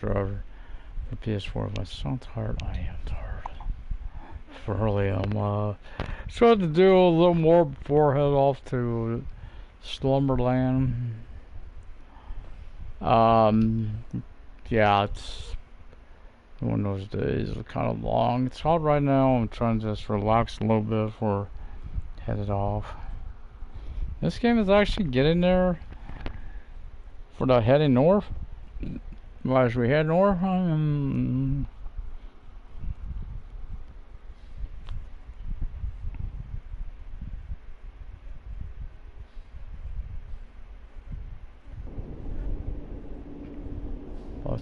driver for PS4. If I sound tired, I am tired. Really, I'm trying to do a little more before I head off to Slumberland. Yeah, it's one of those days. It's kind of long. It's hot right now. I'm trying to just relax a little bit before I head it off. This game is actually getting there for the heading north. Well, as we head north,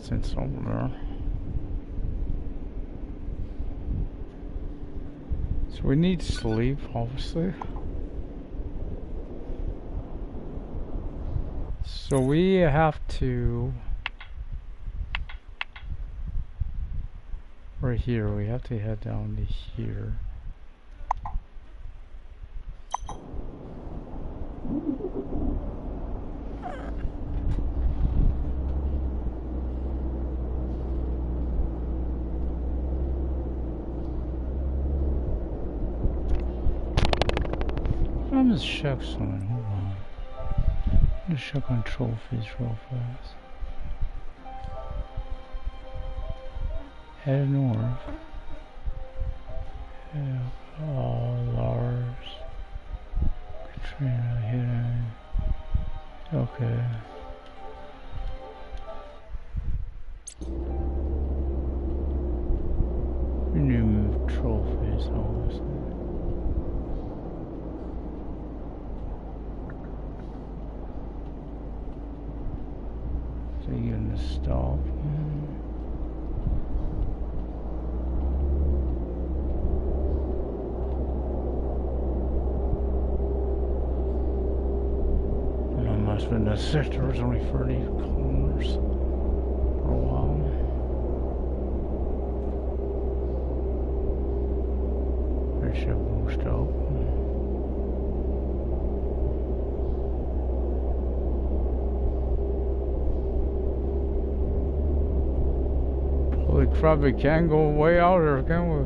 since over there. So we need sleep, obviously. So we have to... Right here, we have to head down to here. I'm just check something, hold on. Let's check on trophies real fast. Head north. Lars. Katrina, hidden. Okay. New trophies, obviously. So you're gonna stop. When the sector was only 30 kilometers for a while. There's a most up. Holy crap, we can't go way out there, can we?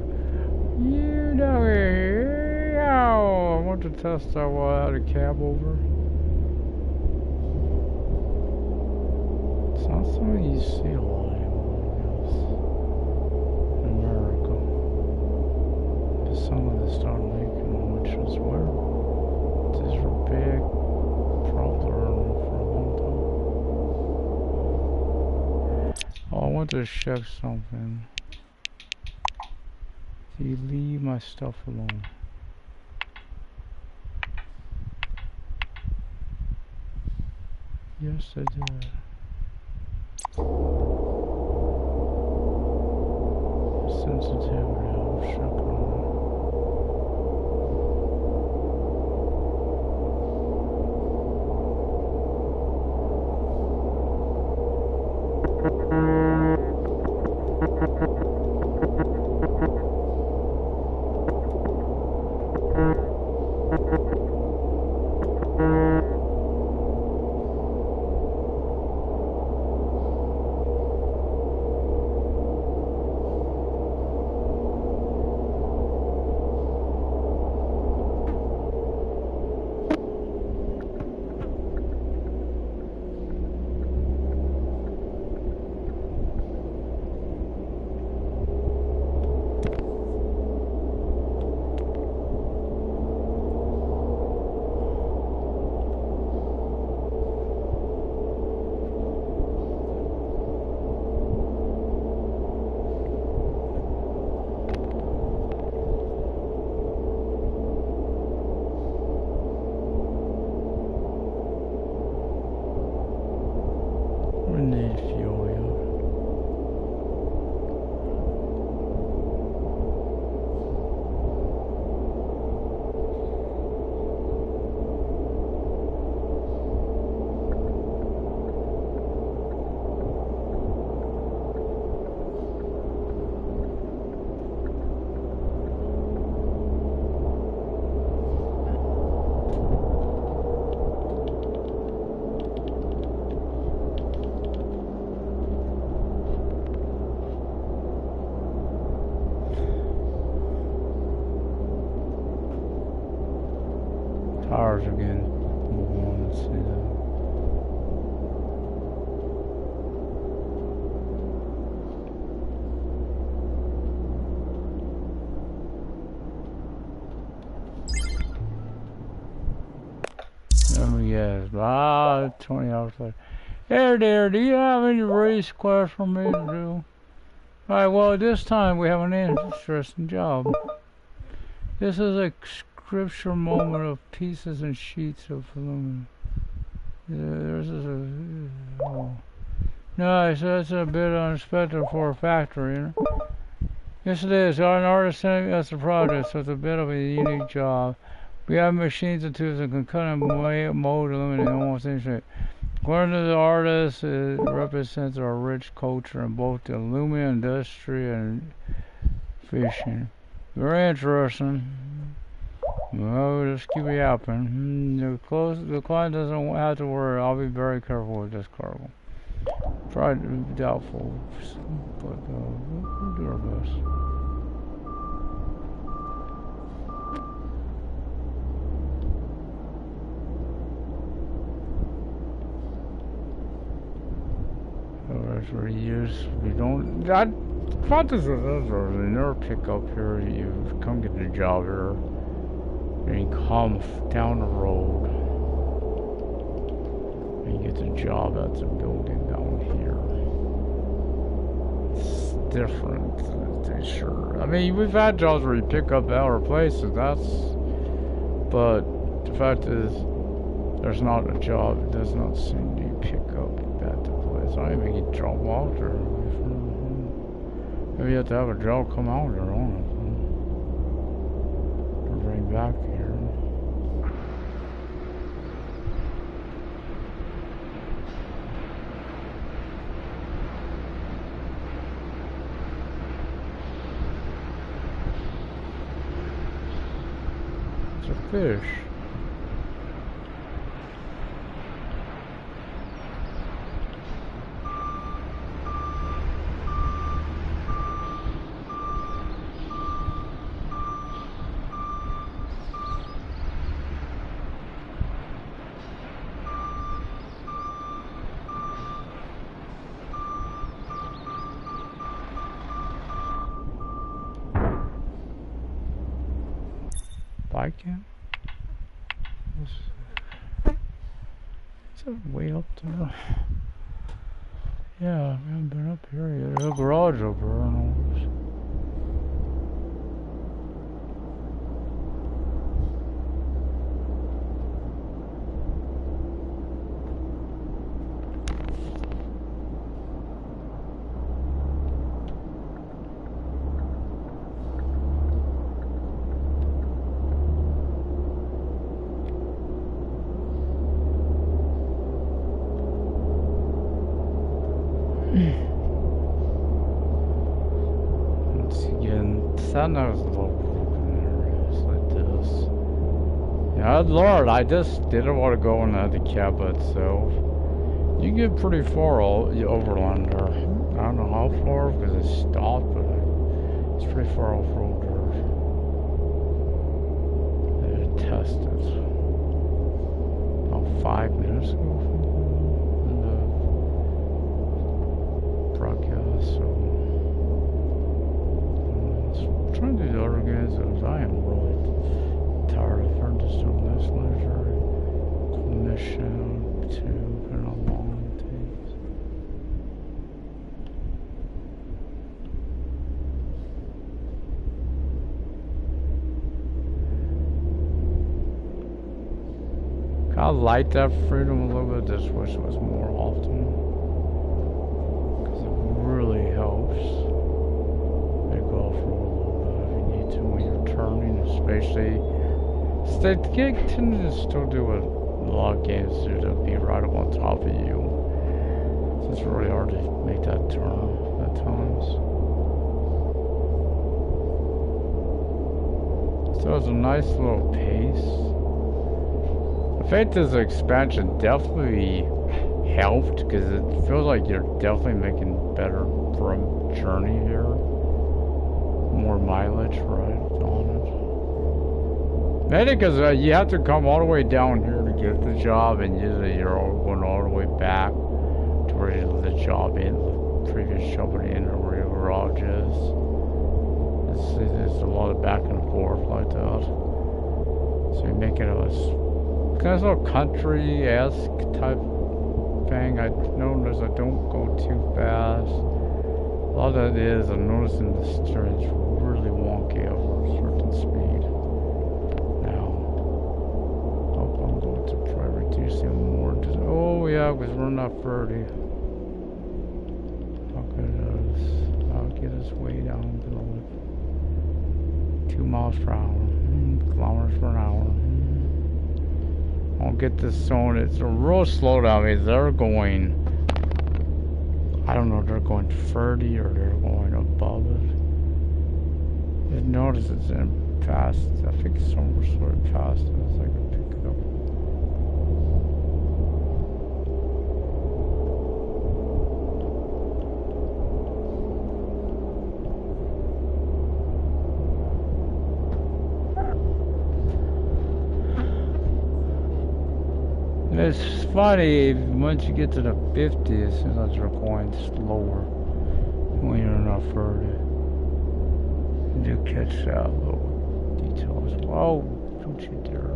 You know it. I want to test that while I had a cab over. It's not something you see a lot anymore, in America. But some of them start making them, which is weird. These are big problem for a long time. Oh, I want to check something. Do you leave my stuff alone? Yes, I did. Sensitivity, I'll check on Yes, 20 hours later. Hey there, do you have any race class for me to do? Alright, well, this time we have an interesting job. This is a scripture moment of pieces and sheets of aluminum. This is a... Oh. Nice, that's a bit unexpected for a factory, you know? Yes, it is. An artist sent us a project, so it's a bit of a unique job. We have machines and tools that can cut and mold aluminum in almost any shape. According to the artist, it represents our rich culture in both the aluminum industry and fishing. Very interesting. Well, just keep it yapping. The client doesn't have to worry. I'll be very careful with this cargo. Try to be doubtful, but we'll do our best. We don't. I thought this was others. They never pick up here. You come get the job here, and you come down the road, and you get the job at the building down here. It's different, sure. I mean, we've had jobs where you pick up at other places. But the fact is, there's not a job. It does not seem to pick up at the place. I even get drop off there. Maybe you have to have a job come out there on it. To bring back here. It's a fish. Biking? Is it way up there? Yeah, we haven't been up here yet. There's a garage up here and all this. Once again, that was a little broken areas like this. Yeah, Lord, I just didn't want to go in the cab itself. You get pretty far overland there. I don't know how far because it stopped, but it's pretty far off road there. They tested about 5 minutes ago. Broadcast, so I'm trying to do the other games. I am really tired of hearing this stuff. This leisure mission to been a long days. I like that freedom a little bit. Just wish it was more often. Really helps. They go off road a little bit if you need to when you're turning, especially. They tend to still do what a lot of games do, to be right up on top of you. So it's really hard to make that turn at times. So it's a nice little pace. I think this expansion definitely helped because it feels like you're definitely making better for a journey here. More mileage right on it. Maybe because you have to come all the way down here to get the job, and usually you're going all the way back to where the job in, the previous job in, or where your garage is. It's a lot of back and forth like that. So you make it a kind of country-esque type thing. I notice I don't go too fast. A lot of that is I'm noticing the steering's really wonky over a certain speed. Now, hope I'm going to try reducing more. Oh yeah, because we're not 30. I'll get us way down below 2 miles per hour, kilometers per hour. I'll get this zone. It's a real slow down. I mean, they're going, I don't know if they're going 30 or they're going above it. You notice it's in fast. I think somewhere sort of fast as I can pick it up. It's funny, once you get to the 50, it seems like you're going slower when you're not further. You do catch that little detail as well. Oh, don't you dare.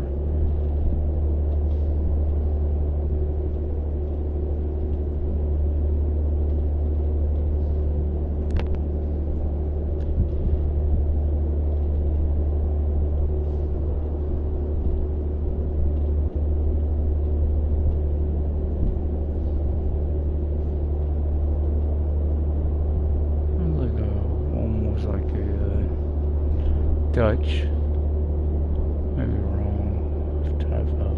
Dutch, maybe wrong type of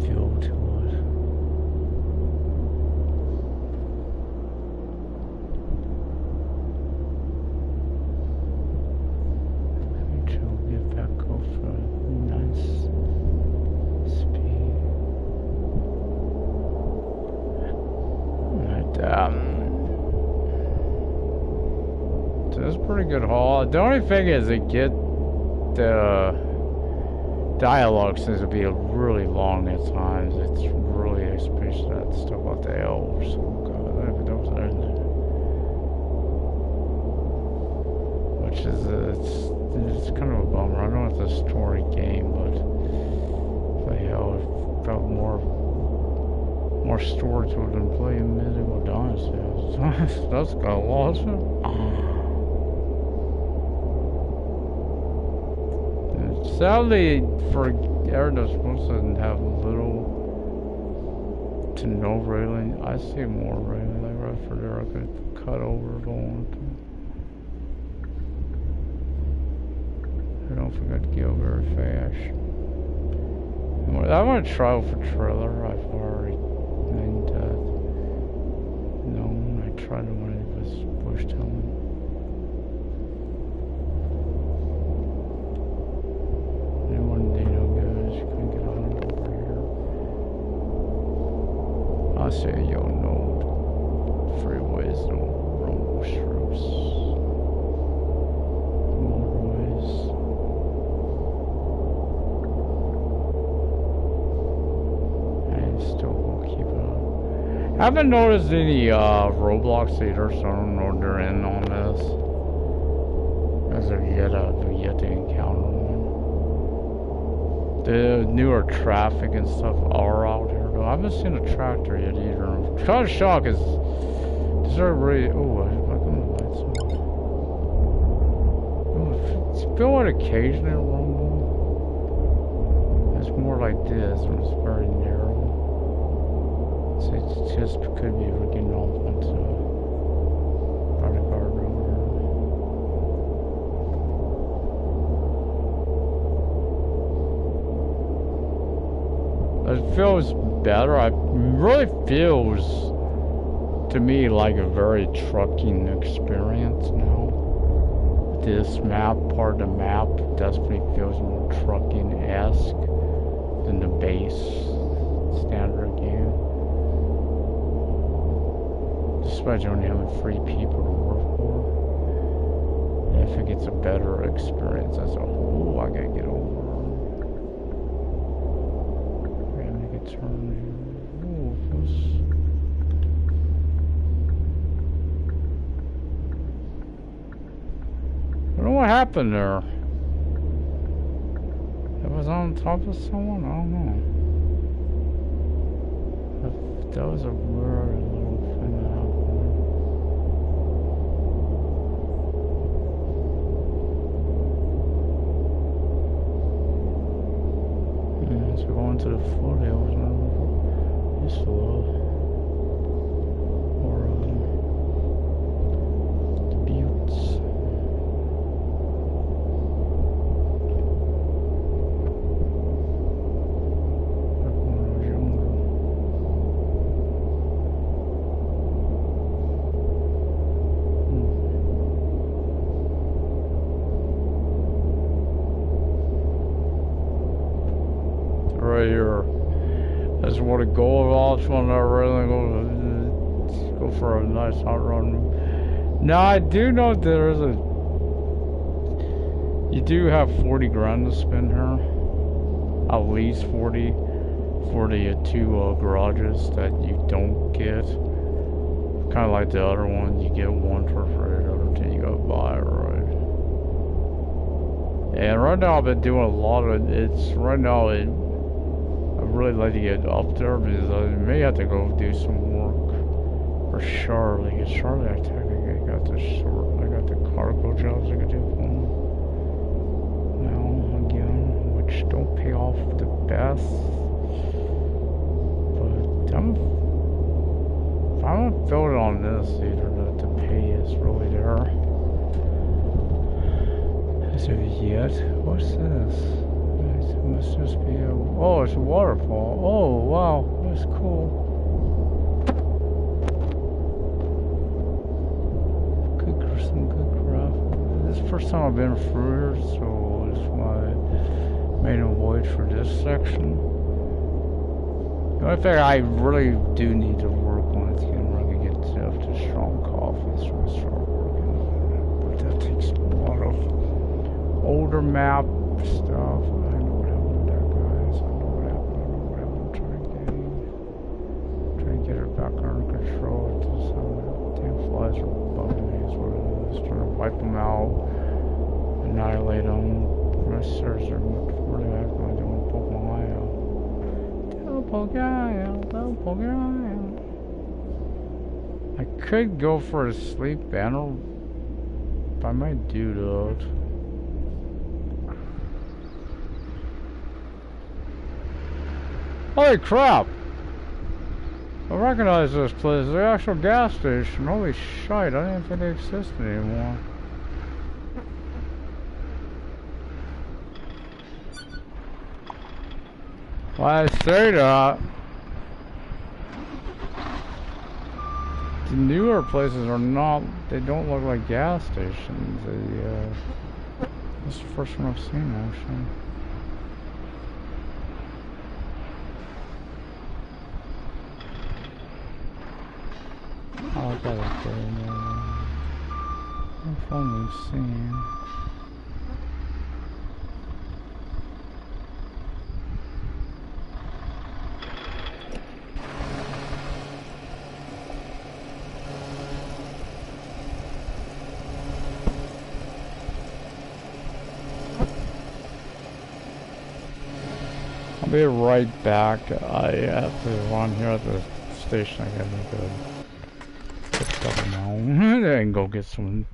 fuel to it. Maybe to get back up for a nice speed. Right, it's a pretty good haul. The only thing is they get the dialogue seems to be really long at times. It's really, especially that stuff about the elves. Oh god, I don't know if those are, which is it's kind of a bummer. I know it's a story game, but hell, it felt more story to it than playing Medieval Dynasty. That's got lost. Sadly, for Gyarados, supposed to have little to no railing. I see more railing, like right for there. I could cut over if I wanted to. I don't think I'd go very fast. I want to try for trailer. I've already named that. No, I tried it when it was bush telling. I say, yo, no freeways, no rumble strips, motorways. And still will keep it up. I haven't noticed any roadblocks either, so I don't know if they're in on this. As of yet, I've yet to encounter one. The newer traffic and stuff are out here. I haven't seen a tractor yet either. I'm kind of shocked is there really, oh, I can lights on. It's feel it occasionally rumble. It's more like this, and it's very narrow. So it just could be we're getting off onto the guardrail here. It feels better. It really feels to me like a very trucking experience now. This map, part of the map, definitely feels more trucking-esque than the base standard game. Especially when having free people to work for. I think it's a better experience as a whole. I gotta get over. Turn here. Ooh, feels... I don't know what happened there. It was on top of someone? I don't know. That was a weird little thing that happened. So we're going to the foothills now. Used to love. Or the buttes. Right here. That's what a goal of all. Just want to really go for a nice hot run. Now I do know there is you do have 40 grand to spend here. At least 40 for the two garages that you don't get. Kind of like the other one, you get one for free. The other two you gotta buy, right? And right now I've been doing a lot of I'd really like to get up there because I may have to go do some work for Charlie. Because Charlie, I technically got the cargo jobs I could do for him. Now, again, which don't pay off the best. But I'm not building on this either, that the pay is really there. As of yet, what's this? It must just be a... Oh, it's a waterfall. Oh, wow. That's cool. Some good craft. This is the first time I've been through here, so that's why I made a void for this section. The only thing I really do need to work on is really get Jeff to strong coffee, so I start working on it. But that takes a lot of older map stuff. I know what happened to that, guys. I know what happened. I'm trying to get her back under control. Just damn flies are bugging me. Is what it is. Trying to wipe them out, annihilate them. My sirs are really acting like they want to poke my eye out. Don't poke your eye out. Don't poke your eye out. I could go for a sleep banner. I might do that. Holy crap! I recognize this place. It's the actual gas station. Holy shit, I didn't think they existed anymore. Why I say that, the newer places are not, they don't look like gas stations. This is the first one I've seen actually. Oh, I got it there. No fun we've seen. I'll be right back. I have to run here at the station. I gotta make a stuff now and go get some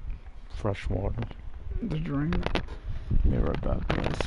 fresh water to drink. Be right back, guys.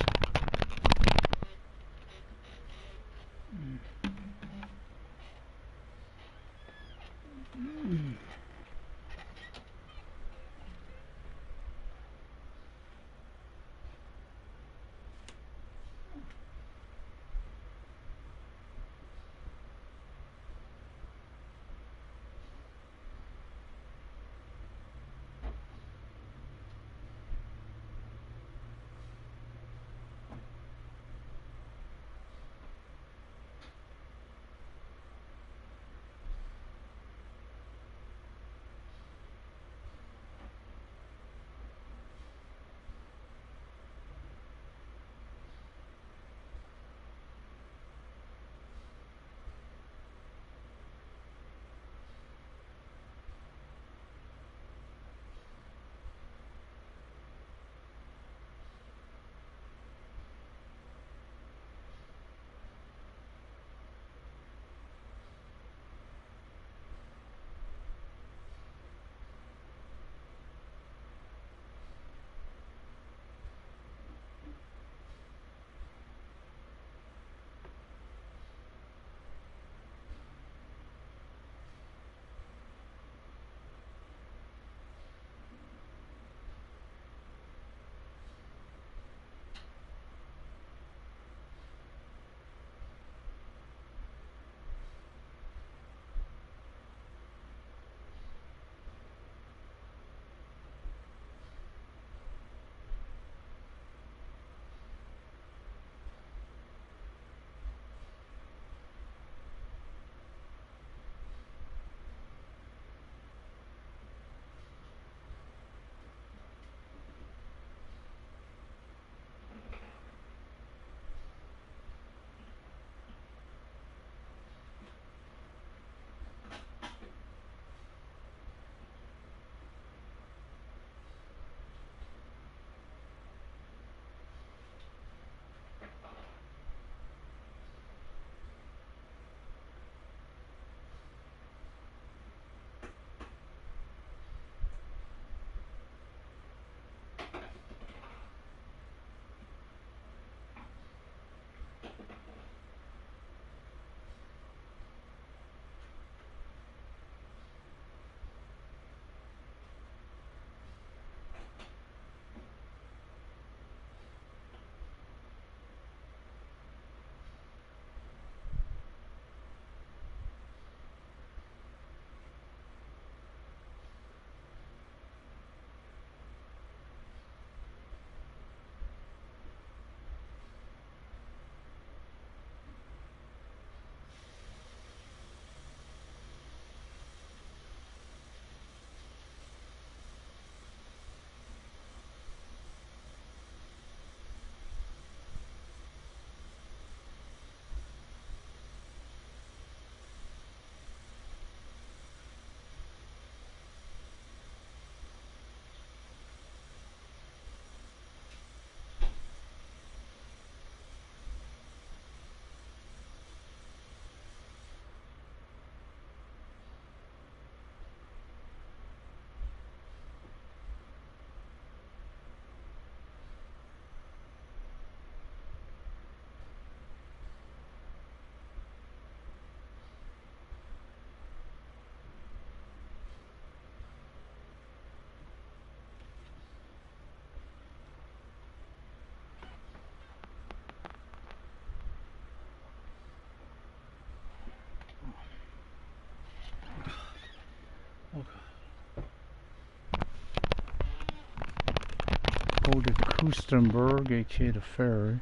Go to Kustenberg, aka the ferry,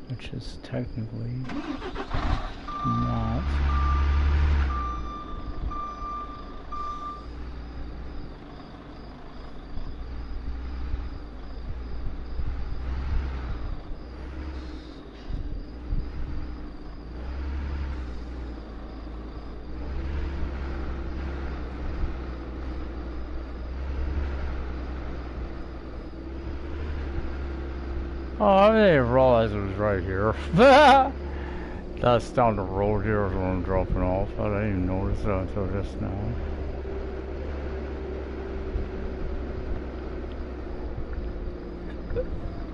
which is technically not. Oh, I didn't realize it was right here. That's down the road here is where I'm dropping off. I didn't even notice that until just now.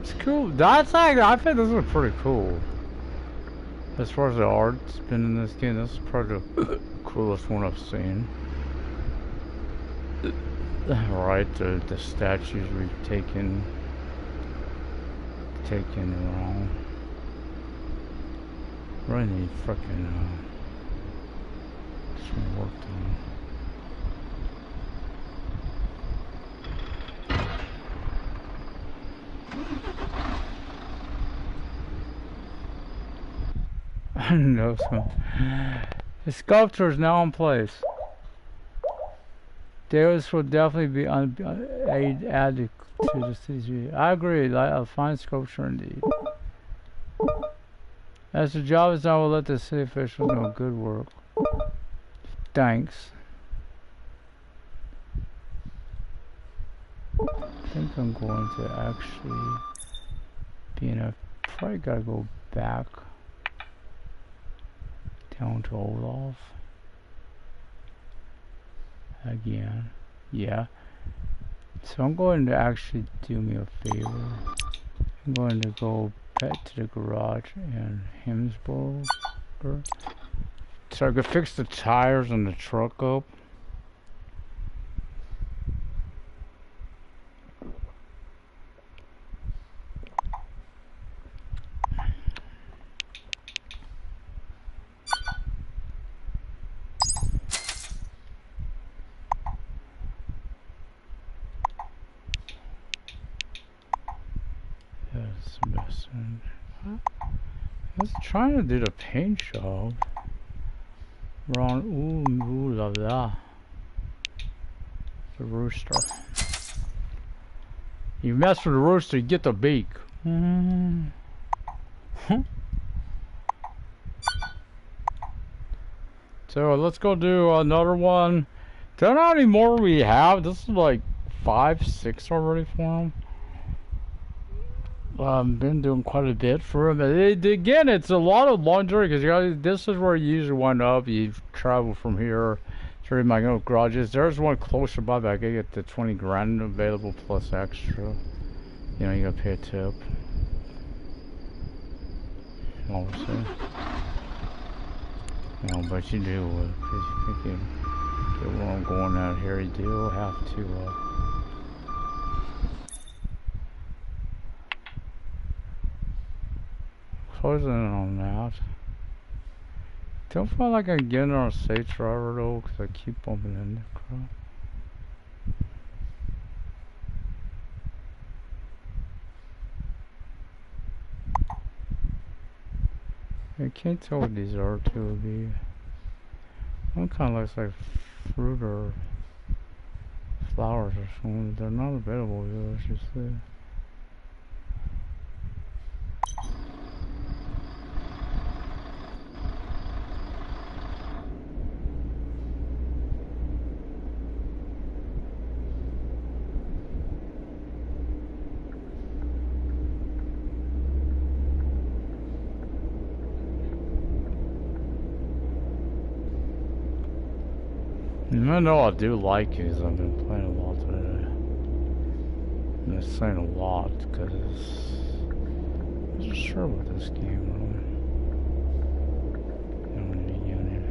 It's cool. That's actually, I think this is pretty cool. As far as the art's been in this game, this is probably the coolest one I've seen. Right, the statues we've taken around. Really need frickin' some work done. No, so the sculpture is now in place. Those will definitely be added to the city's view. I agree, a fine sculpture indeed. As the job is done, we'll let the city officials know good work. Thanks. I think I'm going to actually probably gotta go back down to Olaf again. Yeah. So I'm going to actually do me a favor. I'm going to go back to the garage in Hemsburg so I could fix the tires on the truck up. I was trying to do the paint job. Wrong. Ooh la la. The rooster. You mess with the rooster, you get the beak. So let's go do another one. Don't know how many more we have. This is like 5, 6 already for them. Been doing quite a bit for him. Again, it's a lot of long journey because this is where you usually wind up. You travel from here to my own garages. There's one closer by, but I gotta get the 20 grand available plus extra. You know, you gotta pay a tip. Obviously. No, but you do, because you think you get where I'm going out here, you do have to, closing in on that. Don't feel like I'm getting on a safe driver though, because I keep bumping into crap. I can't tell what these are two of these. One kind of looks like fruit or flowers or something. They're not available here, I should say. I know I do like it because I've been playing a lot today. I'm just saying a lot because I'm not sure about this game really. In the beginning.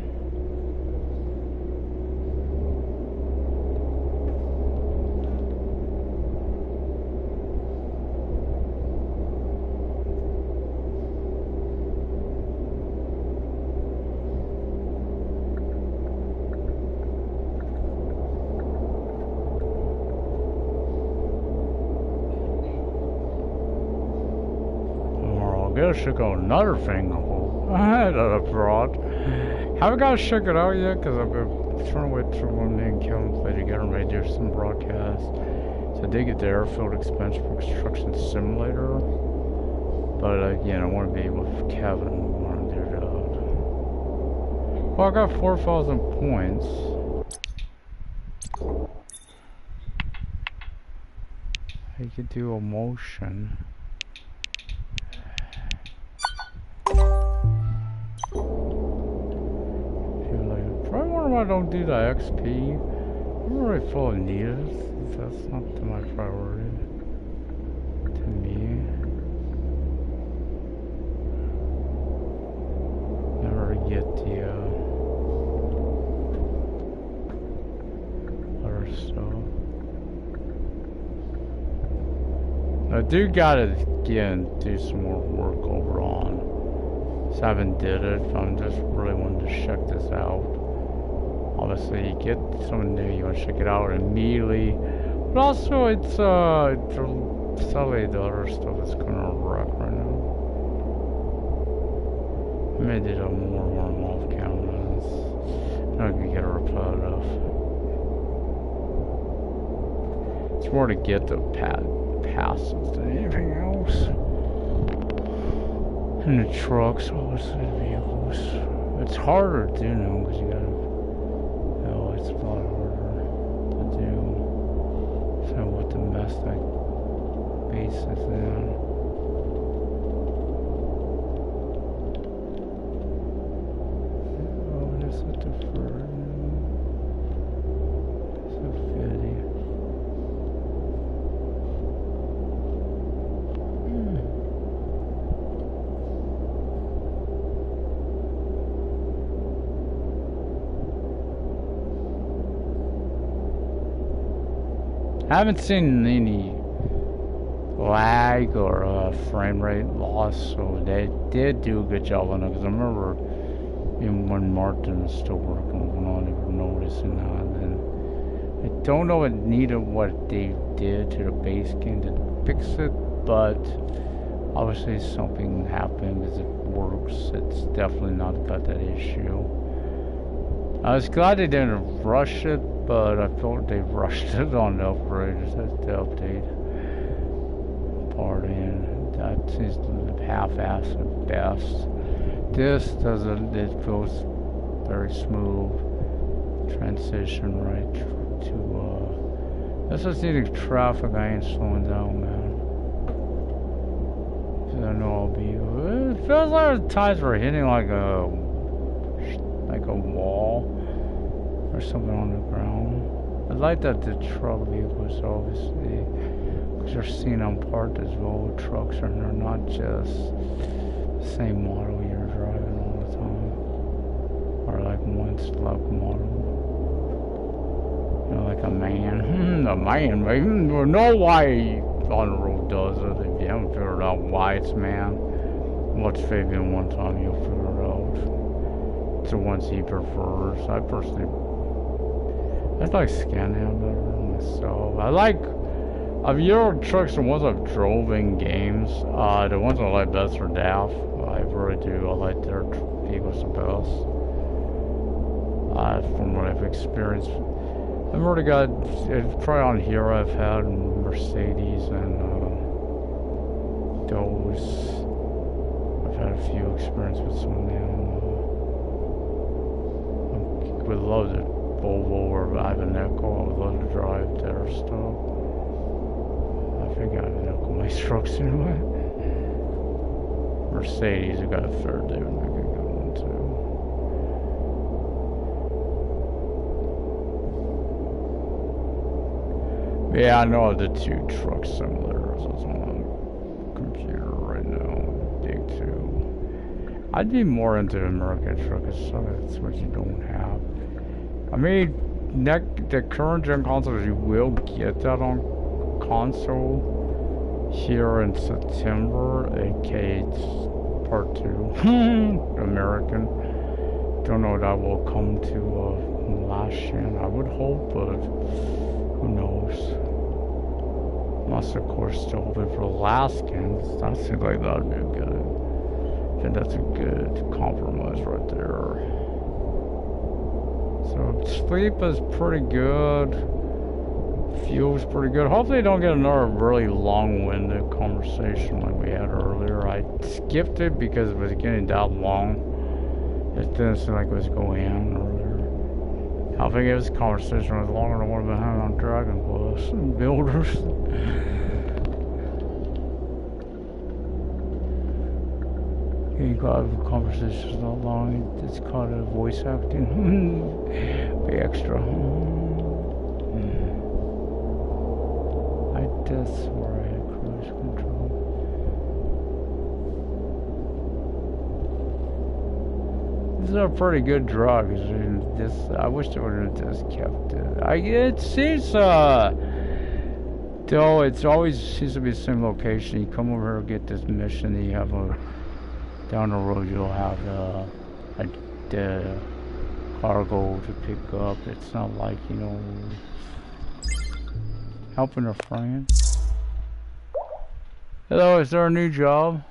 gotta check out another thing that I brought. Haven't got to check it out yet because I've been trying to wait till when me and Kevin play together and maybe do some broadcasts. So I did get the airfield expansion for construction simulator. But again, I want to be with Kevin when I do that. Well, I got 4,000 points. I could do a motion. Probably wonder why I don't do the XP. I'm really full of needs. That's not my priority. To me. Never get the other stuff. I do gotta again do some more work over on. So I haven't did it. I'm just really wanting to check this out. Obviously, you get something new, you want to check it out immediately. But also, it's sadly the other stuff is kind of wreck right now. I may do that more when I'm off camera. It's not gonna get repetitive. It's more to get the passes than anything else. And the trucks, obviously, the vehicles. It's harder to do now because you gotta. It's a lot harder to do. So what the mess that base is in. Oh, that's a deferred. So 50. I haven't seen any lag or frame rate loss, so they did do a good job on it. Because I remember even when Martin was still working on it, we were noticing that. And I don't know what needed what they did to the base game to fix it, but obviously something happened because it works. It's definitely not about that issue. I was glad they didn't rush it, but I felt they rushed it on the upgrades. That's the update part, and that seems to half-assed at best. This doesn't. It feels very smooth transition right to. That's just needing traffic. I ain't slowing down, man. Cause I know I'll be. It feels like times we're hitting like a wall or something on the ground. I like that the truck vehicles obviously, because you're seeing on part as well, trucks are they're not just the same model you're driving all the time, or like one stock model. You know, like a man. A man, maybe you know why on the road does it. If you haven't figured out why it's man, watch Fabian one time, you'll figure it out. It's the ones he prefers. I personally, I like Scania better myself. I like of Euro trucks, the ones I've drove in games. The ones I like best are DAF. I really do. I like their vehicles the best. From what I've experienced, I've already got probably on here. I've had Mercedes and those. I've had a few experience with some of them. Would love to Volvo or Ivaneko. I would love to drive their stuff. I think Ivaneko my trucks anyway. Mercedes, I got a third there, and I could get one too. Yeah, I know the two truck simulators. That's on the computer right now. Big two. I'd be more into American truckers, so that's what you don't have. I mean, the current gen consoles, you will get that on console here in September, aka part 2. American. Don't know if that will come to last gen. I would hope, but who knows? Unless, of course, still hoping for the last gen. That seems like that would be good. And that's a good compromise right there. So sleep is pretty good. Fuel's pretty good. Hopefully don't get another really long-winded conversation like we had earlier. I skipped it because it was getting that long. It didn't seem like it was going on earlier. I think this conversation was longer than what I've been having on Dragon Quest and Builders. Getting caught up in conversations not long. It's called a voice acting. Be extra. I just swore I had cruise control. These are pretty good drugs. I wish they would have just kept it. It seems though it always seems to be the same location. You come over here and get this mission, and you have down the road you'll have the cargo to pick up. It's not like, you know, helping a friend. Hello, is there a new job?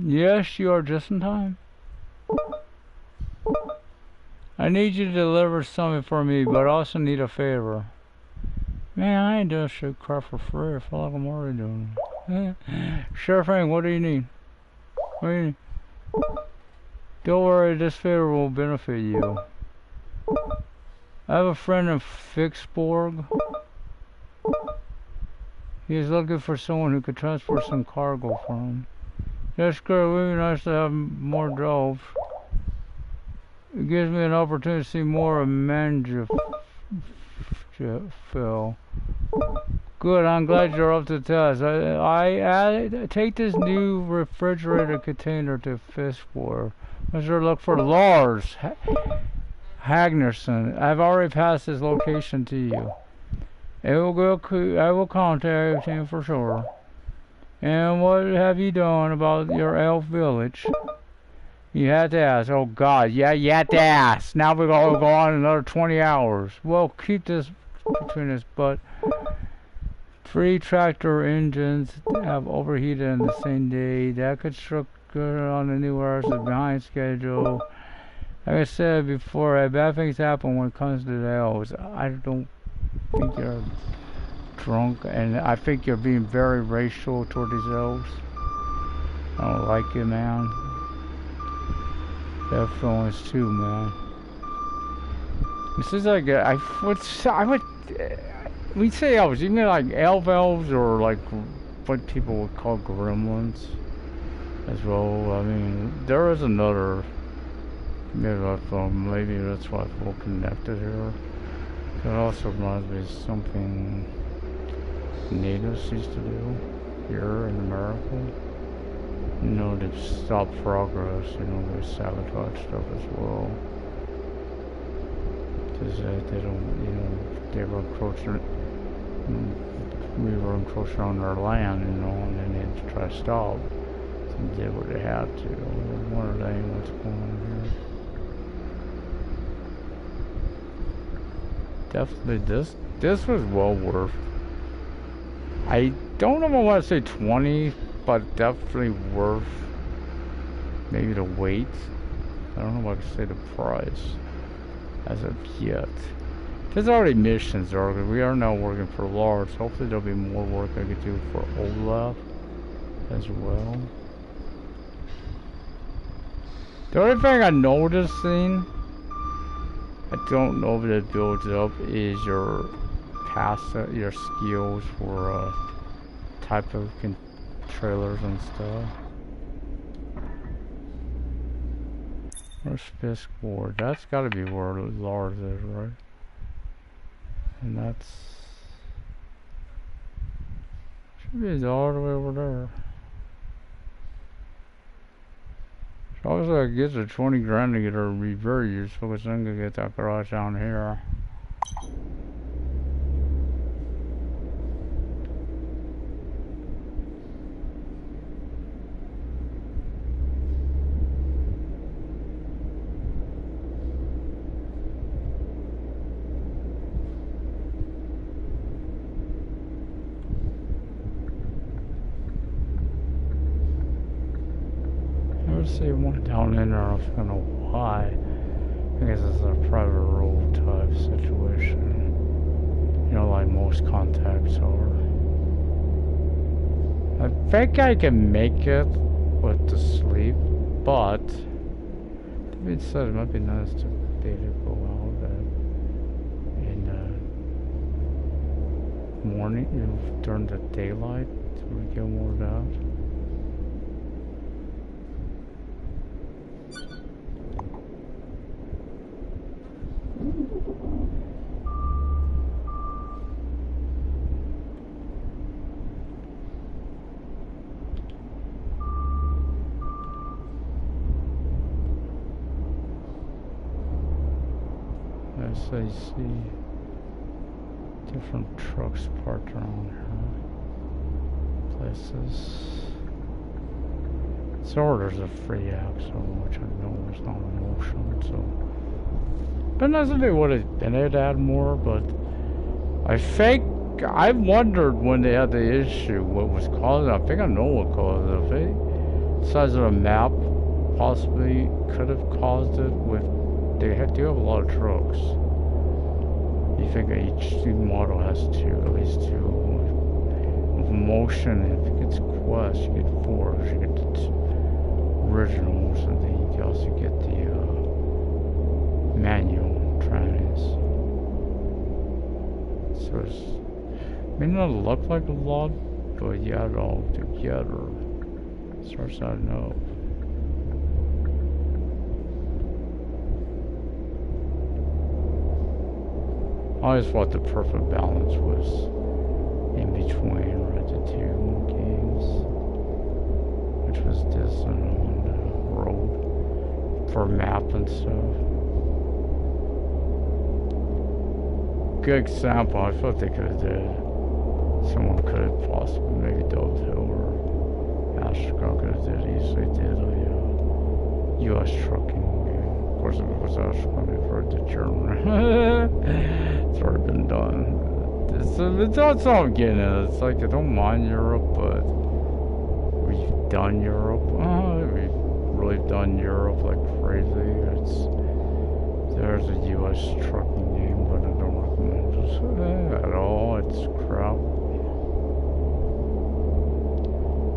Yes, you are just in time. I need you to deliver something for me, but I also need a favor. Man, I ain't doing shit crap for free. I feel like I'm already doing it. Sure thing, what do you need? What do you need? Don't worry, this favor will benefit you. I have a friend in Fixborg. He is looking for someone who could transport some cargo for him. That's great, it would be nice to have more jobs. It gives me an opportunity to see more of Phil. Good, I'm glad you're up to the task. I take this new refrigerator container to Fishboard. I should look for Lars Hagnerson. I've already passed his location to you. I will contact him for sure. And what have you done about your elf village? You had to ask. Oh God, yeah, you had to ask. Now we're gonna go on another 20 hours. Well, keep this between us, but 3 tractor engines have overheated on the same day. That construction on the new hours is behind schedule. Like I said before, bad things happen when it comes to the elves. I don't think you're drunk, and I think you're being very racial toward these elves. I don't like it, man. That feelings too, man. This is like we say elves. You mean like elves, or like what people would call gremlins as well? I mean, there is another. Maybe that's why it's all connected here. It also reminds me of something natives used to do here in America. You know, to stop progress, you know, they sabotage stuff as well. Because they don't, you know, they were encroaching, we were encroaching on their land, you know, and then they had to try to stop. So they did what they had to. I wonder what's going on here. Definitely this was well worth. I don't know if I want to say 20, but definitely worth maybe the wait. I don't know if I can say the price as of yet. There's already missions there. We are now working for Lars. Hopefully there'll be more work I could do for Olaf as well. The only thing I noticing, I don't know if it builds up, is your passive, your skills for type of trailers and stuff. Where's Fishboard? That's gotta be where Lars is, right? And that's should be all the way over there. So obviously I get the 20 grand to get her very useful, because I'm gonna get that garage down here. see one down in there. I don't know why. I guess it's a private road type situation. You know, like most contacts are. I think I can make it with the sleep, but that being said, it might be nice to be able to go out in the morning, you know, during the daylight, to get more of that. As I see different trucks parked around here, places. So there's a free app, so which I know is not an option, so. But nice if they would have been able to add more, but I think, I wondered when they had the issue what was causing it. I think I know what caused it. I think the size of the map possibly could have caused it with, do have a lot of trucks. You think each model has at least two. With motion, if it gets Quest, you get 4. If you get the originals, and then you also get the manual trannies. So it's may not look like a lot, but yeah, it all together starts adding up. I always thought the perfect balance was in between, right, the two games, which was this and on the road for map and stuff. Good example. I thought they could have did. Someone could have possibly maybe Dovetail or Astronaut could have did easily did a U.S. trucking. Of course, if it was Astronaut, I've heard the German. It's already been done. That's all I'm getting at. It's like I don't mind Europe, but we've done Europe. We've really done Europe like crazy. There's a U.S. trucking game, but I don't recommend it at all. It's crap.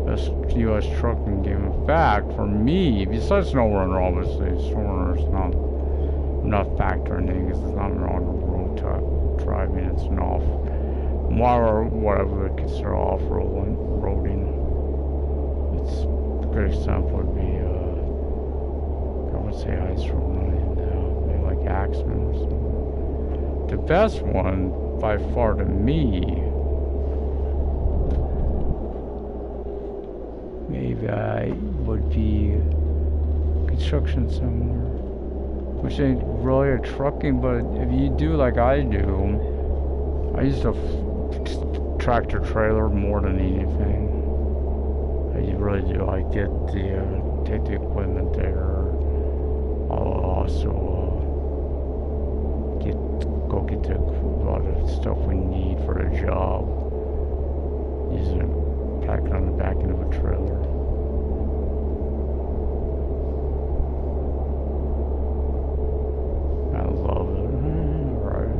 Best U.S. trucking game. In fact, for me, besides SnowRunner, obviously, SnowRunner's not factoring in because it's not an on-road type driving. It's an whatever we consider off-roading. It's a good example would be, I would say Ice Road 9, maybe like Axeman or something. The best one, by far to me, maybe would be Construction somewhere, which ain't really a trucking, but if you do like I do, I use a tractor trailer more than anything. You really do. I get take the equipment there. I'll also go get a lot of stuff we need for the job. Using it, pack it on the back end of a trailer. I love it. Right.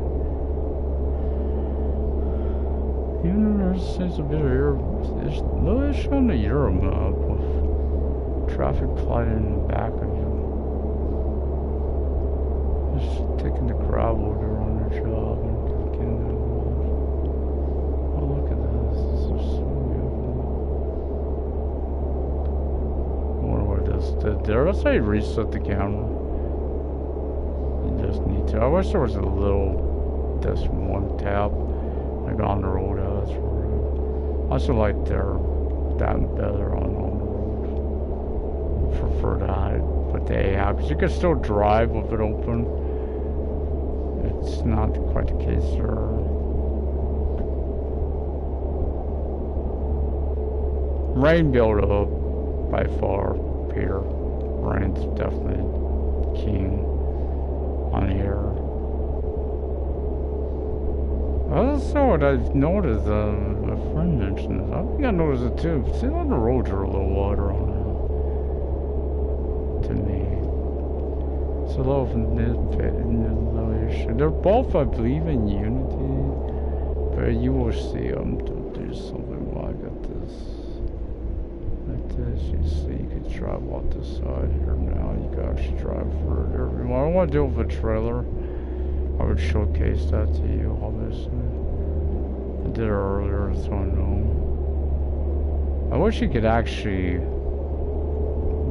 Even though there's a bit of there's no issue on the Euro map with traffic colliding in the back of you. Just taking the gravel to run their job and getting that off. Oh, look at this. This is so beautiful. I wonder what this did there. Let's say reset the camera. You just need to. I wish there was a little, this one tab, like on the road as. I also like that better on the road. For that, but they have, because you can still drive with it open. It's not quite the case there. Rain build up by far, Peter. Rain's definitely king on here. Also, what I've noticed, a friend mentioned this. I think I noticed it too. See, all the roads are a little wider on a little issue. They're both, I believe, in Unity, but you will see them to do something while I got this. Like this, you see, you can drive off the side here now. You can actually drive further. I don't want to do it with a trailer. I would showcase that to you, obviously. I did it earlier, so I know. I wish you could actually,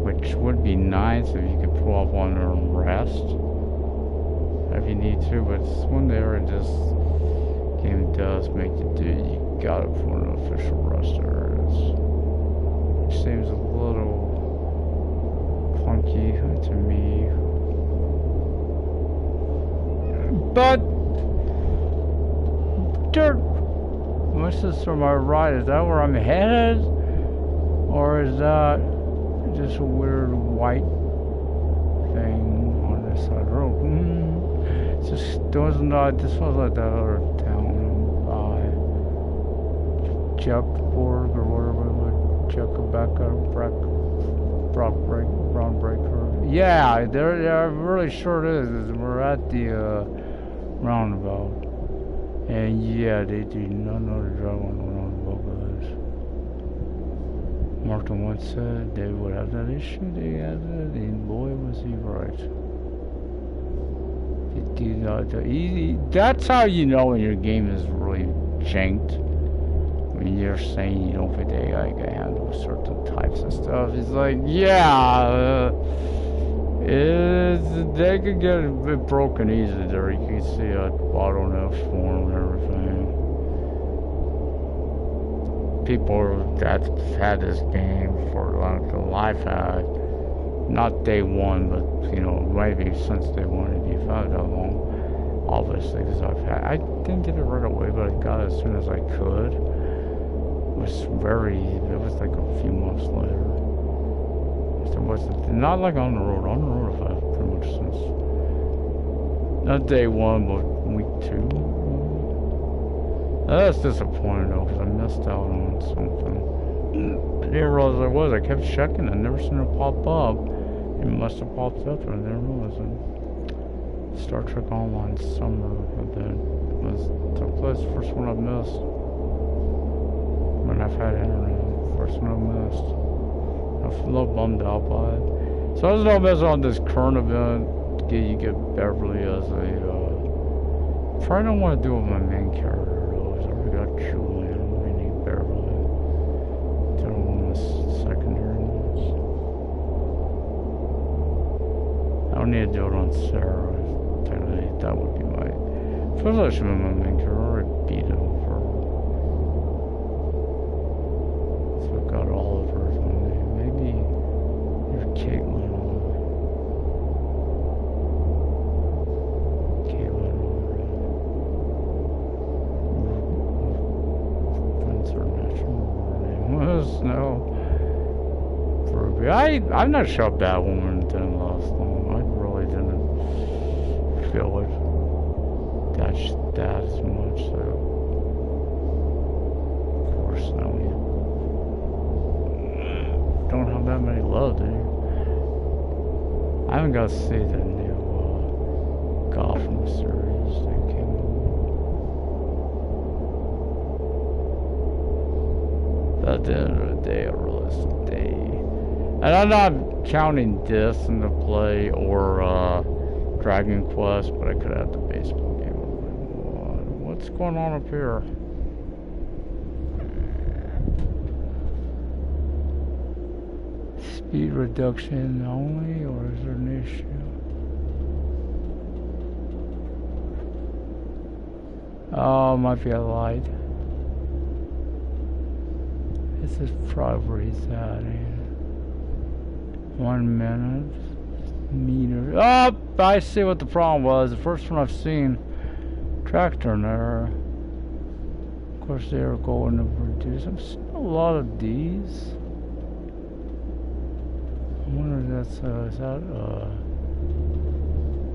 which would be nice if you could pull off one and rest if you need to, but it's one there and this game does make you do, you gotta put an official rest areas. Which seems a little clunky to me. But dirt, what's this from my right? Is that where I'm headed? Or is that just a weird white thing on this side of the road? It just doesn't this was like that other town by Juckborg or whatever, Brown Breaker. Yeah, I'm really sure it is. We're at the roundabout. And yeah, they do not know to drive on the roundabout, guys. Martin once said they would have that issue, they had it, and boy was he right. They do not, that's how you know when your game is really janked. When you're saying you don't think the AI can handle certain types of stuff. It's like, yeah, they could get a bit broken easily there. You can see a bottleneck form and everything. People that had this game for like a life hack, not day one, but you know, maybe since day one, if you've had that long, obviously, because I didn't get it right away, but I got it as soon as I could. It was like a few months later. There was not like on the road I've had pretty much since, not day one, but week 2. That's disappointing though, because I missed out on something. I didn't realize it was. I kept checking, I never seen it pop up. It must have popped up, and I didn't realize it. Star Trek Online summer event took place. First one I've missed. When I've had internet, first one I've missed. I'm a little bummed out by it. So I was no miss on this current event. You get Beverly as a. Probably don't want to do it with my main character though. I already got Julian. We need Beverly. Don't want this secondary ones. I don't need to do it on Sarah. Technically, that would be my. First, I should be my main character. I already beat it over. So I've got all of hers on me. Maybe there's Caitlin on. Caitlin or that's her natural name was. No. I'm not sure how Batwoman didn't last long. I really didn't feel it that as much. So of course now we don't have that many love, do you? I haven't got to see the new Gotham series that came out. At the end of the day, I realized today. And I'm not counting this in the play or Dragon Quest, but I could have the baseball game. What's going on up here? Speed reduction only, or is there an issue? Oh, might be a light. This is probably where he's at. 1 minute. Meter. Oh, I see what the problem was. The first one I've seen. Tractor in there. Of course, they are going to reduce. I'm seeing a lot of these. I wonder if that's, is that,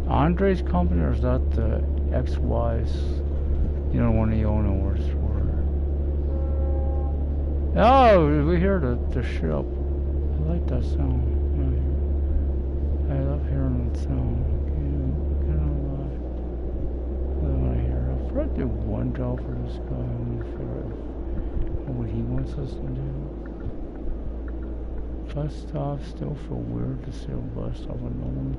Andre's company, or is that the XY's, you know, one the owner works for? Oh, we hear the ship. I like that sound. I love hearing that sound. If I do one job for this guy, I'm gonna figure out what he wants us to do. Bus stop, still feel weird to see a bus stop and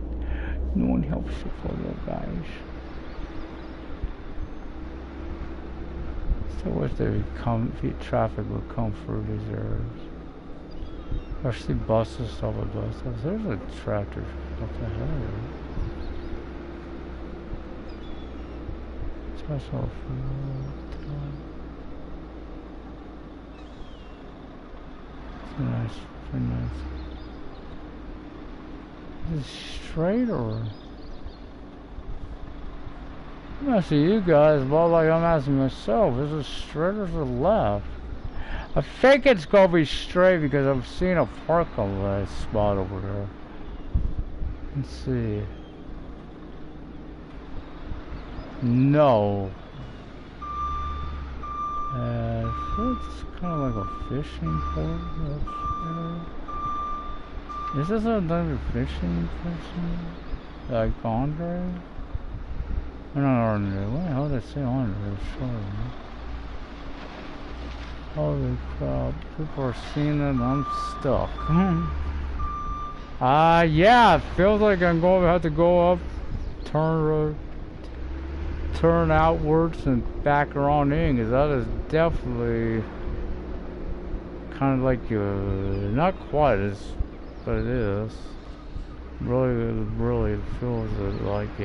no one helps you for you guys. Still wish traffic would come through these areas. I see buses stop at bus stops. There's a tractor. What the hell? Special fuel. It's nice. Very nice. Is it straight or? I'm asking you guys, but like I'm asking myself, is it straight or is it left? I think it's gonna be straight because I've seen a parking lot spot over there. Let's see. No. It's kind of like a fishing port. Is this another fishing person? Like Andre? Not Andre. What the hell did I say Andre? Sorry. Holy crap. People are seeing it and I'm stuck. Yeah, it feels like I'm going to have to go up, turn outwards and back around in, because that is definitely kind of like not quite as, but it is. Really feels like like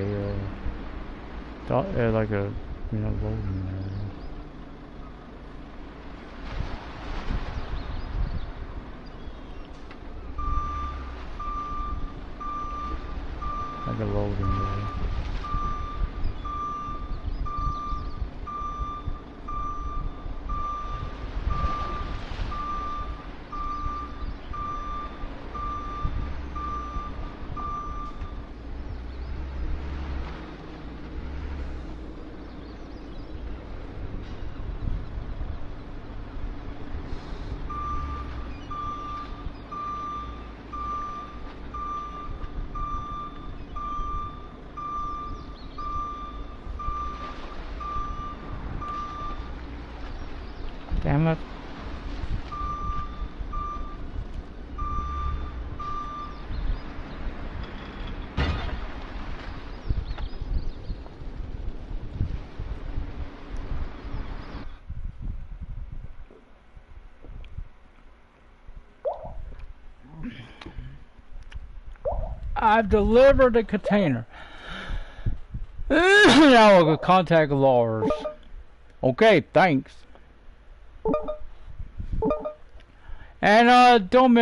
a, you know, loading area. Like a loading area. Damn it. I've delivered the container. Now we'll contact Lars. Okay, thanks. And don't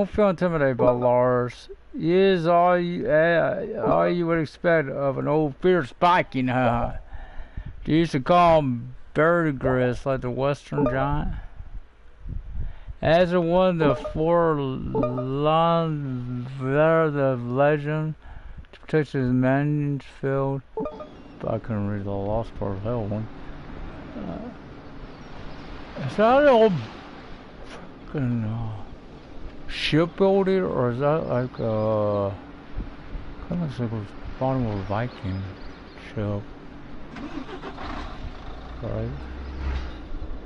feel intimidated by Lars. He is all you would expect of an old fierce Viking. They used to call him Bergris, like the Western Giant. As it one of the four the legend to protect his Mansfield. But I couldn't read the lost part of that one. Is that an old fucking shipbuilder, or is that like kind of looks like the bottom of a Viking ship? Right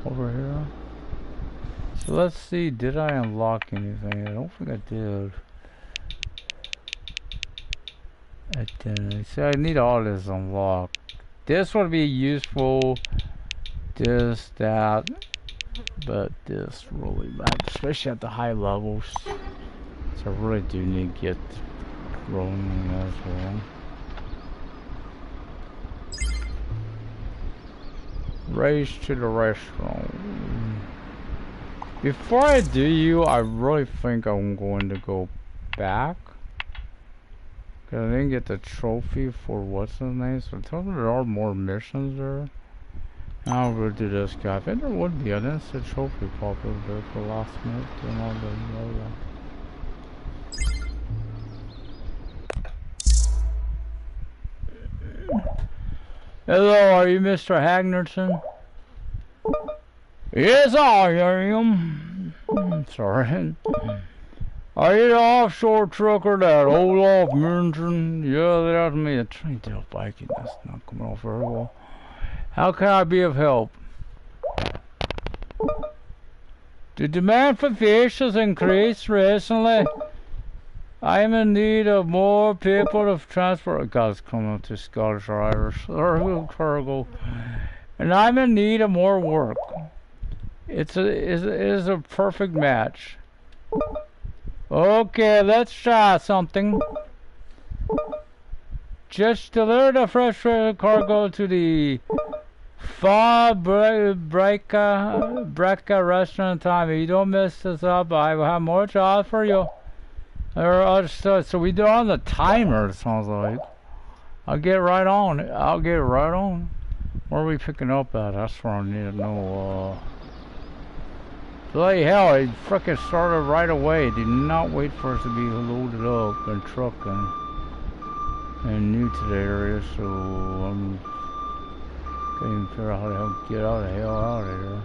over here. So let's see, did I unlock anything? I don't think I did. I didn't. See, I need all this unlocked. This would be useful. This, that. But this really bad, especially at the high levels. So I really do need to get rolling as well. Race to the restaurant. Before I do I really think I'm going to go back. Cause I didn't get the trophy for what's his name, so tell me there are more missions there. I'll go do this guy. I think there would be. I didn't see a trophy pop over there for last minute and all that. Hello, are you Mr. Hagnerson? Yes, I am. Sorry. Are you the offshore trucker that Olaf mentioned? Yeah, that's me. I'm trying to tell biking. That's not coming off very well. How can I be of help? The demand for fish has increased recently. I am in need of more people to transport. Guys, come up to Scottish drivers or cargo, and I'm in need of more work. It is a perfect match. Okay, let's try something. Just deliver the fresh cargo to the Breca restaurant time. If you don't mess this up, I will have more jobs for you. So we do on the timer, it sounds like. I'll get right on it. I'll get right on. Where are we picking up at? That's what I need to know. Bloody hell, it frickin' started right away. Did not wait for us to be loaded up and trucking. And new to the area, so I'm can't figure out how the hell to get out of hell out of here.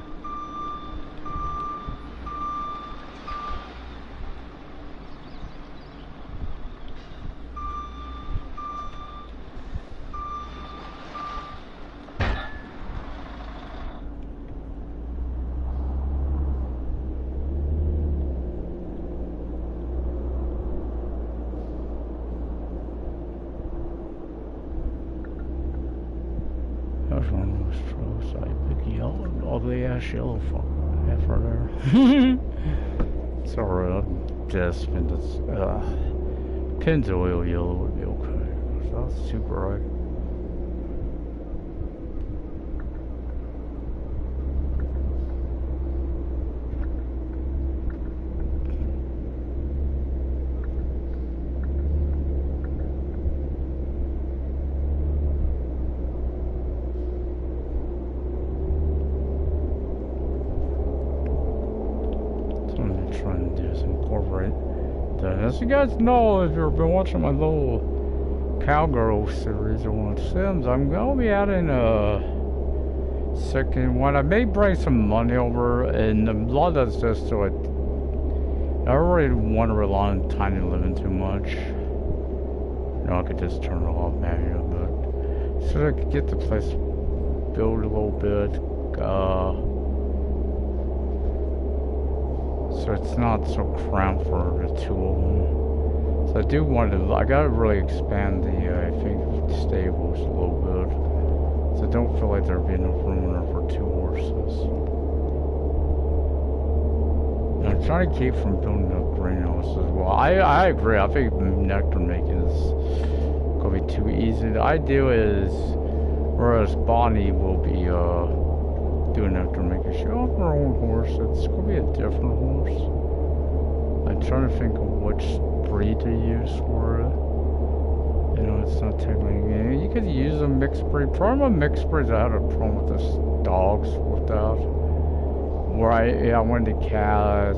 That's one of those trucks, like big yellow, ugly ass yellow fucker after there. It's alright, I'll just spin this, Pennzoil yellow would be okay. That's super bright. Trying to do is incorporate that. As you guys know, if you've been watching my little Cowgirl series on Sims, I'm gonna be adding a second one. I may bring some money over, and a lot of that's just so I don't really want to rely on Tiny Living too much. You know, I could just turn it off manually, but so I could get the place built a little bit. So it's not so cramped for the two of them. So I do want to, I gotta really expand the, I think, stables a little bit. So I don't feel like there'd be enough room in there for 2 horses. And I'm trying to keep from building up greenhouses as well. I agree, I think nectar making is gonna be too easy. The idea is, whereas Bonnie will be, doing nectar making. She on her own horse. It's gonna be a different horse. I'm trying to think of which breed to use for it. You know, it's not technically. You could use a mixed breed. Problem with mixed breeds, I had a problem with this dogs with that. Where I went to Cass.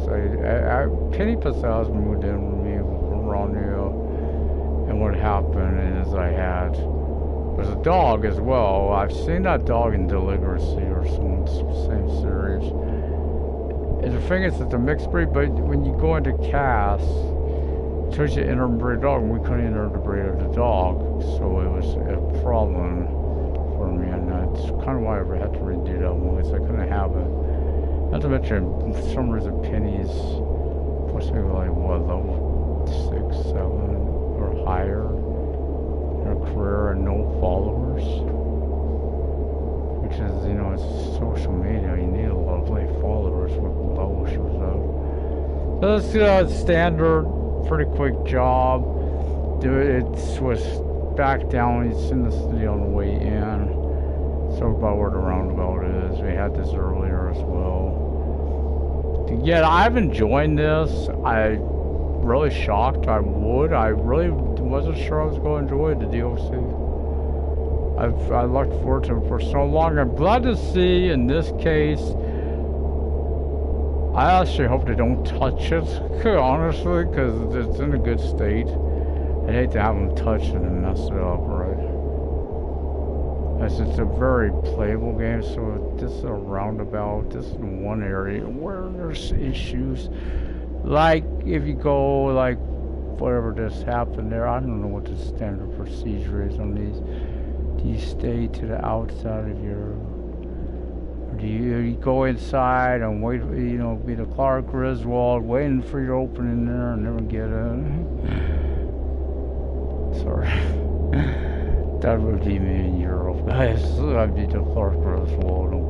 Penny Passage moved in with me around here, and what happened is there's a dog as well. I've seen that dog in Delicacy or some same series. And the thing is, it's a mixed breed, but when you go into Cass, it tells you interbreed dog, and we couldn't interbreed the dog, so it was a problem for me, and that's kind of why I had to redo that one, because I couldn't have it. Not to mention, for some reason, Penny's supposed to be like, what, level 6, 7, or higher? Her career and no followers, which is, you know, it's social media. You need a lot of like followers with level she was up. So let's do a standard, pretty quick job. Do it. It was back down. It's in the city on the way in. So about where the roundabout is. We had this earlier as well. Yeah, I've enjoyed this. I really shocked I really wasn't sure I was going to enjoy the DLC. I looked forward to it for so long. I'm glad to see in this case, I actually hope they don't touch it, honestly, because it's in a good state. I'd hate to have them touch it and mess it up, right? As it's a very playable game, so this is a roundabout, this is one area where there's issues. Like, if you go, like, whatever just happened there, I don't know what the standard procedure is on these. you stay to the outside of your... Or do you go inside and wait, you know, be the Clark Griswold, waiting for your opening there and never get in? Sorry. That would be me in Europe, guys. I'd be the Clark Griswold, okay?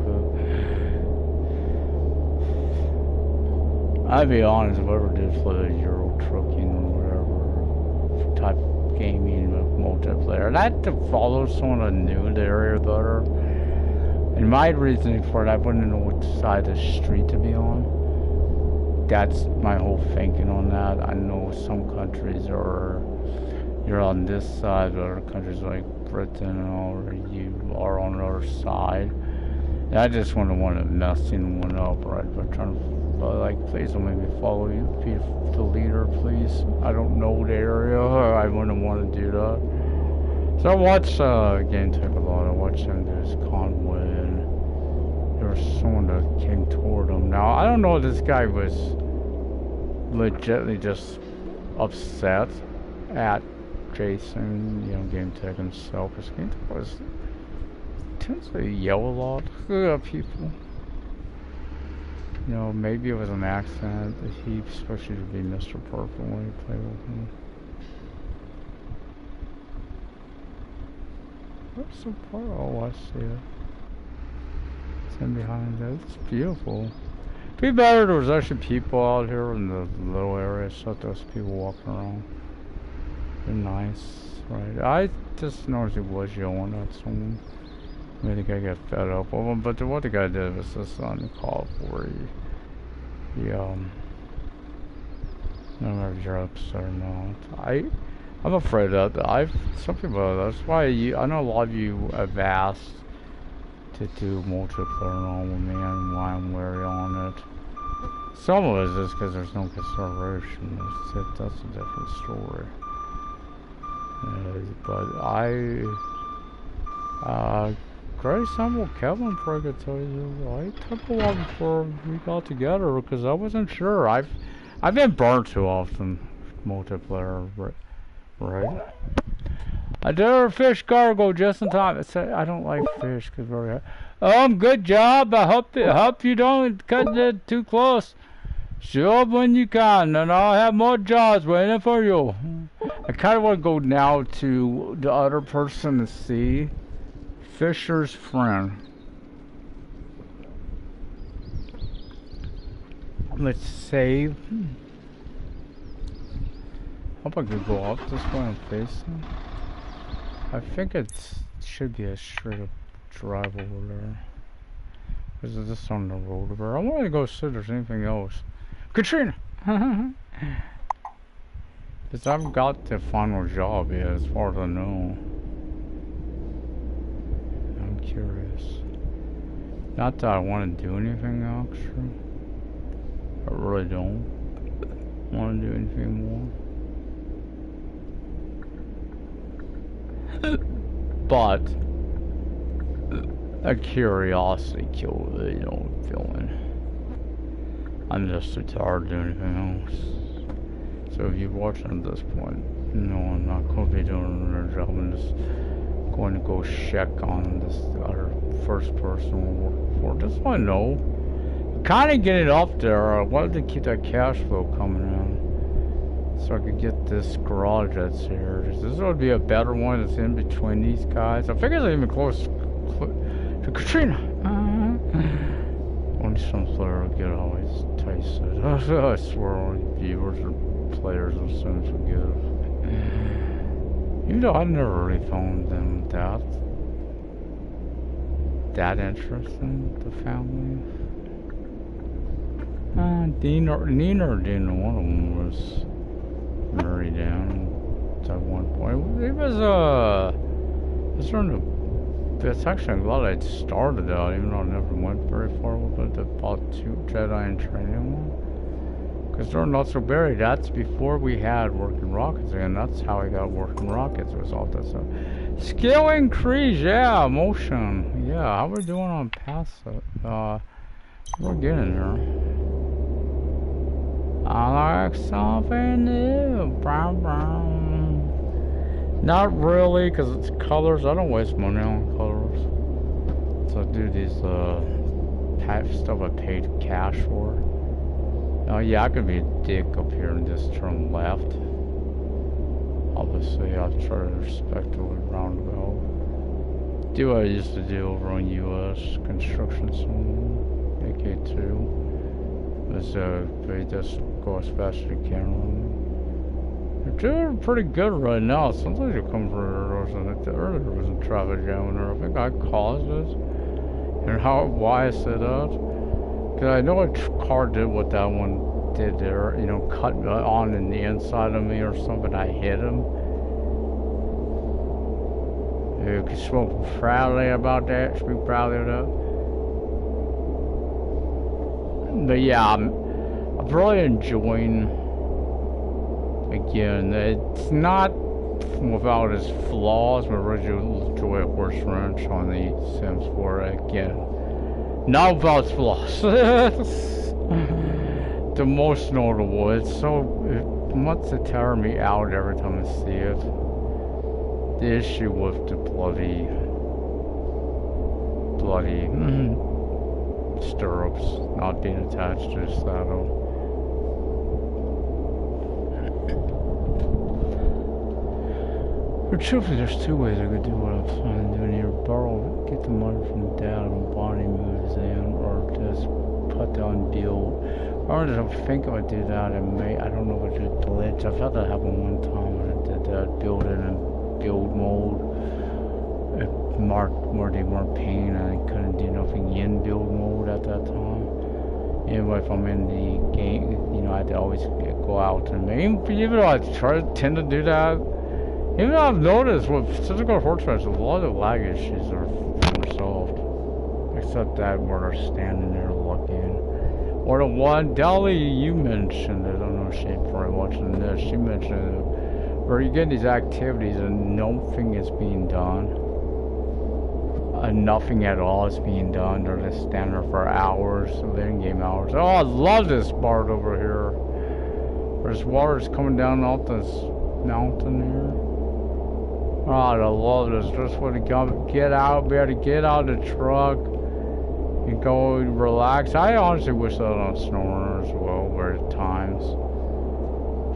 I'd be honest, if I ever did play Euro Trucking or whatever type of gaming with multiplayer, I'd have to follow someone that knew the area better. And my reasoning for it, I wouldn't know which side of the street to be on. That's my whole thinking on that. I know some countries are, you're on this side, but other countries like Britain or you are on the other side. And I just wouldn't want to messing one up, right? But trying to, like, please don't make me follow you. Be the leader, please. I don't know the area. I wouldn't want to do that. So I watched Game Tech a lot. I watched him do his convoy, and there was someone that came toward him. Now, I don't know if this guy was legitimately just upset at Jason, you know, Game Tech himself. Because Game Tech tends to yell a lot at people. You know, maybe it was an accident. He supposed to be Mr. Purple when he played with him. What's the part? Oh, I see it. It's in behind that. It's beautiful. It'd be better if there was actually people out here in the little area, so there's people walking around. They're nice, right? I just noticed he was yelling at someone. Maybe the guy got fed up with him, but what the guy did was just on the call where he I don't know if you're upset or not. I'm afraid that some people, that's why I know a lot of you have asked to do multiplayer on with me and why I'm wary on it. Some of it is just because there's no consideration. That's a different story. But Grace, I'm with Kevin before I could tell you. I took a while before we got together because I wasn't sure. I've been burnt too often multiplayer, right? I did a fish cargo just in time. I don't like fish because we're good job. I hope you don't cut it too close. Show up when you can, and I'll have more jobs waiting for you. I kind of want to go now to the other person to see. Fisher's friend. Let's save. Hope I could go up this way and face him. I think it should be a straight up drive over there. Is this on the road over there? I want to go see if there's anything else. Katrina! Because I've got the final job yet, as far as I know. I'm curious. Not that I want to do anything extra. I really don't want to do anything more. But a curiosity killed the, you know, feeling. I'm just too tired to do anything else. So if you're watching at this point, no, I'm not going to be doing another job. I'm just going to go check on this other first person we're working for. Just want to know. Kind of get it up there. I wanted to keep that cash flow coming in, so I could get this garage that's here. This would be a better one that's in between these guys. I figure it's even close to Katrina. Only some player will get always tasted. I swear, all viewers or players will soon forgive. Even though I never really found them that interesting, the family. Nina or Dina, one of them was married down at one point. It was during the, it's actually, I'm glad I'd started out, even though I never went very far with it, about 2 Jedi in training one. Because during Not So Berry, that's before we had working rockets, and that's how I got working rockets, was all that stuff. Skill increase, yeah, motion. Yeah, how we doing on passive? We're getting there. I like something new. Brown, brown. Not really, because it's colors. I don't waste money on colors. So I do these stuff I paid cash for. Oh yeah, I could be a dick up here and just turn left. Obviously, I'll try to respectfully roundabout. Do what I used to do over on US construction zone, AK2. They just go as fast as you can. They're doing pretty good right now. Sometimes you come for earlier there was a traffic jam there. I think I caused it. And why I said that? Because I know a car did what that one did there. You know, cut on in the inside of me or something. I hit him. You can speak proudly about that. Speak proudly of that. But yeah, I'm really enjoying. Again, it's not without its flaws, but I really enjoy Horse Ranch on the Sims 4 again. Not without its flaws. The most notable. It wants to tear me out every time I see it. The issue with the bloody stirrups not being attached to the saddle. But truthfully, there's two ways I could do what I'm trying to do here. Get the money from dad when Bonnie moves in, or just put down build. Or just think if I do that, I don't know if I did glitch. I've had that happen one time when I did that, build in build mode. It marked where they weren't paying and I couldn't do nothing in build mode at that time. Anyway, if I'm in the game, you know, I had to always go out and even though I tend to do that, even though I've noticed with physical horse race, a lot of lag issues are resolved. Except that where they're standing there looking. Or the one, Dolly, you mentioned it, I don't know if she's probably watching this, she mentioned it, where you get these activities and nothing is being done. Nothing at all is being done. They're just standing there for hours, so they're in-game hours. Oh, I love this part over here. There's water coming down off this mountain here. Oh, I love this. Just want to get out, be able to get out of the truck and go relax. I honestly wish that on SnowRunner as well, where at times.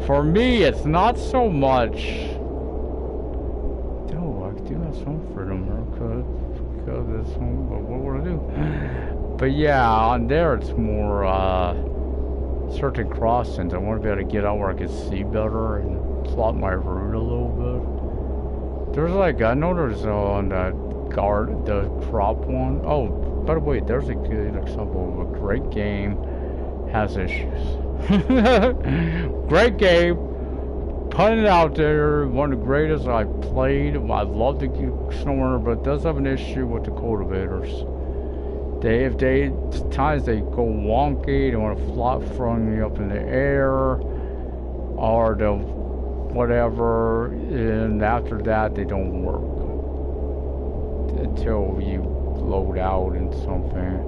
For me, it's not so much. Oh, I do have some freedom here, because it's home, but what would I do? But yeah, on there it's more certain crossings. I want to be able to get out where I can see better and plot my route a little bit. There's like, I know there's on the crop one. Oh, by the way, there's a good example of a great game has issues. Great game, putting it out there, one of the greatest I played. I love the SnowRunner, but it does have an issue with the cultivators. Times they go wonky, they want to flop from you up in the air, or they'll whatever, and after that they don't work until you load out in something.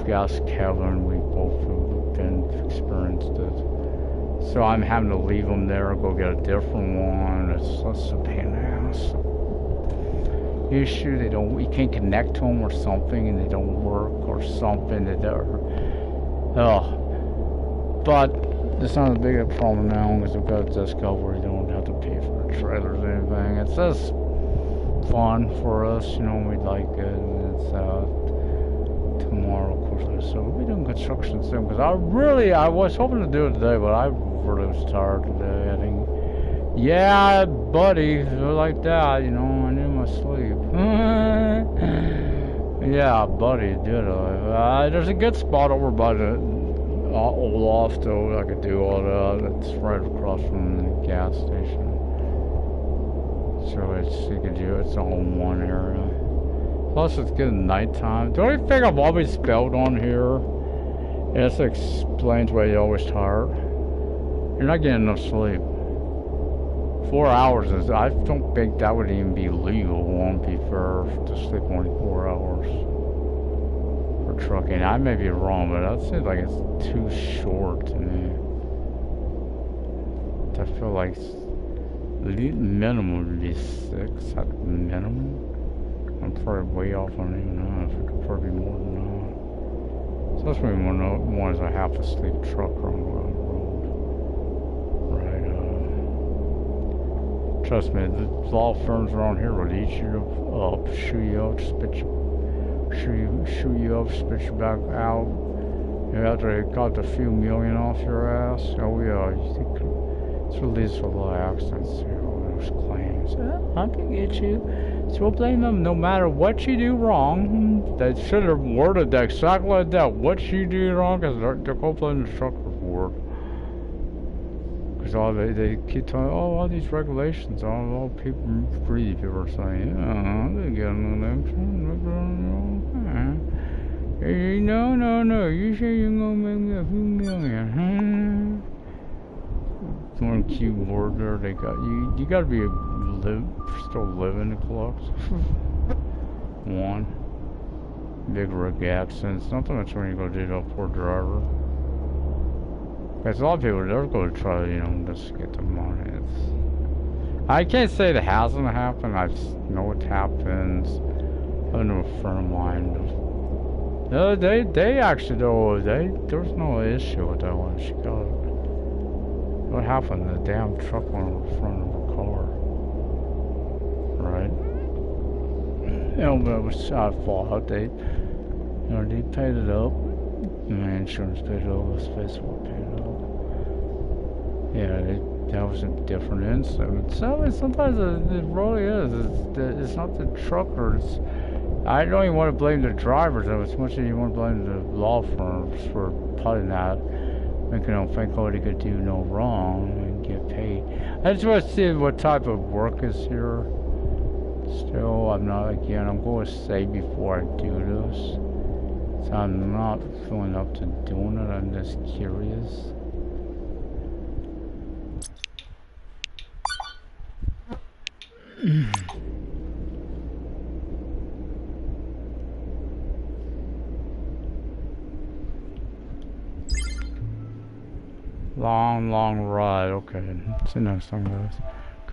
Yes, Kevin, we both have experienced it. So I'm having to leave them there, go get a different one. It's a pain in the ass. Issue, you can't connect to them or something, and they don't work or something. But it's not as big a problem now because we've got a discount where you don't have to pay for the trailers or anything. It's just fun for us, you know, we like it. And it's tomorrow, of course, so we'll be doing construction soon because I was hoping to do it today, but I really was tired today. I think, yeah, buddy, like that, you know, I need my sleep. Yeah, buddy, did I? There's a good spot over by the Olaf, though. I could do all that. It's right across from the gas station. So you could do it's all in one area. Plus, it's good at nighttime. The only thing I've always spelled on here, and this explains why you're always tired. You're not getting enough sleep. 4 hours is, I don't think that would even be legal. It won't be fair to sleep only 4 hours for trucking. I may be wrong, but that seems like it's too short to me. I feel like Minimum would be 6 at the minimum. I'm probably way off on even that. It could probably be more than that. Especially when one is a half asleep trucker on the road. Right, trust me, the law firms around here will eat you up, shoot you up, spit you up, spit you back out. And after they got the few million off your ass, oh yeah, you think it's released for a lot of accidents, you know, those claims. I can get you. So we'll blame them no matter what you do wrong. They should have worded that exactly like that. What you do wrong, because they're going to blame the trucker for it. Because all they keep telling, oh, all these regulations, all people, greedy people are saying, yeah, they get an election. No, you say you're going to make me a few million, One keyboard there, they got you got to be still living the clocks. One big rig accidents, not that much when you go do that poor driver. Because a lot of people, they're going to try, you know, just get the money. I can't say it hasn't happened. I just know it happens. I know a friend of mine. No, they actually though there's no issue with that one. She got what happened? The damn truck went on the front of her car. Right? You know, but it was fault. They paid it up. And the insurance paid it up. The PS4 paid it up. Yeah, that was a different incident. So sometimes it really is. It's not the truckers. I don't even want to blame the drivers as much as you want to blame the law firms for putting that, making them think, oh, they could do no wrong and get paid. I just want to see what type of work is here. Still, I'm going to say before I do this. So I'm not feeling up to doing it, I'm just curious. Long ride, okay. See next time, guys.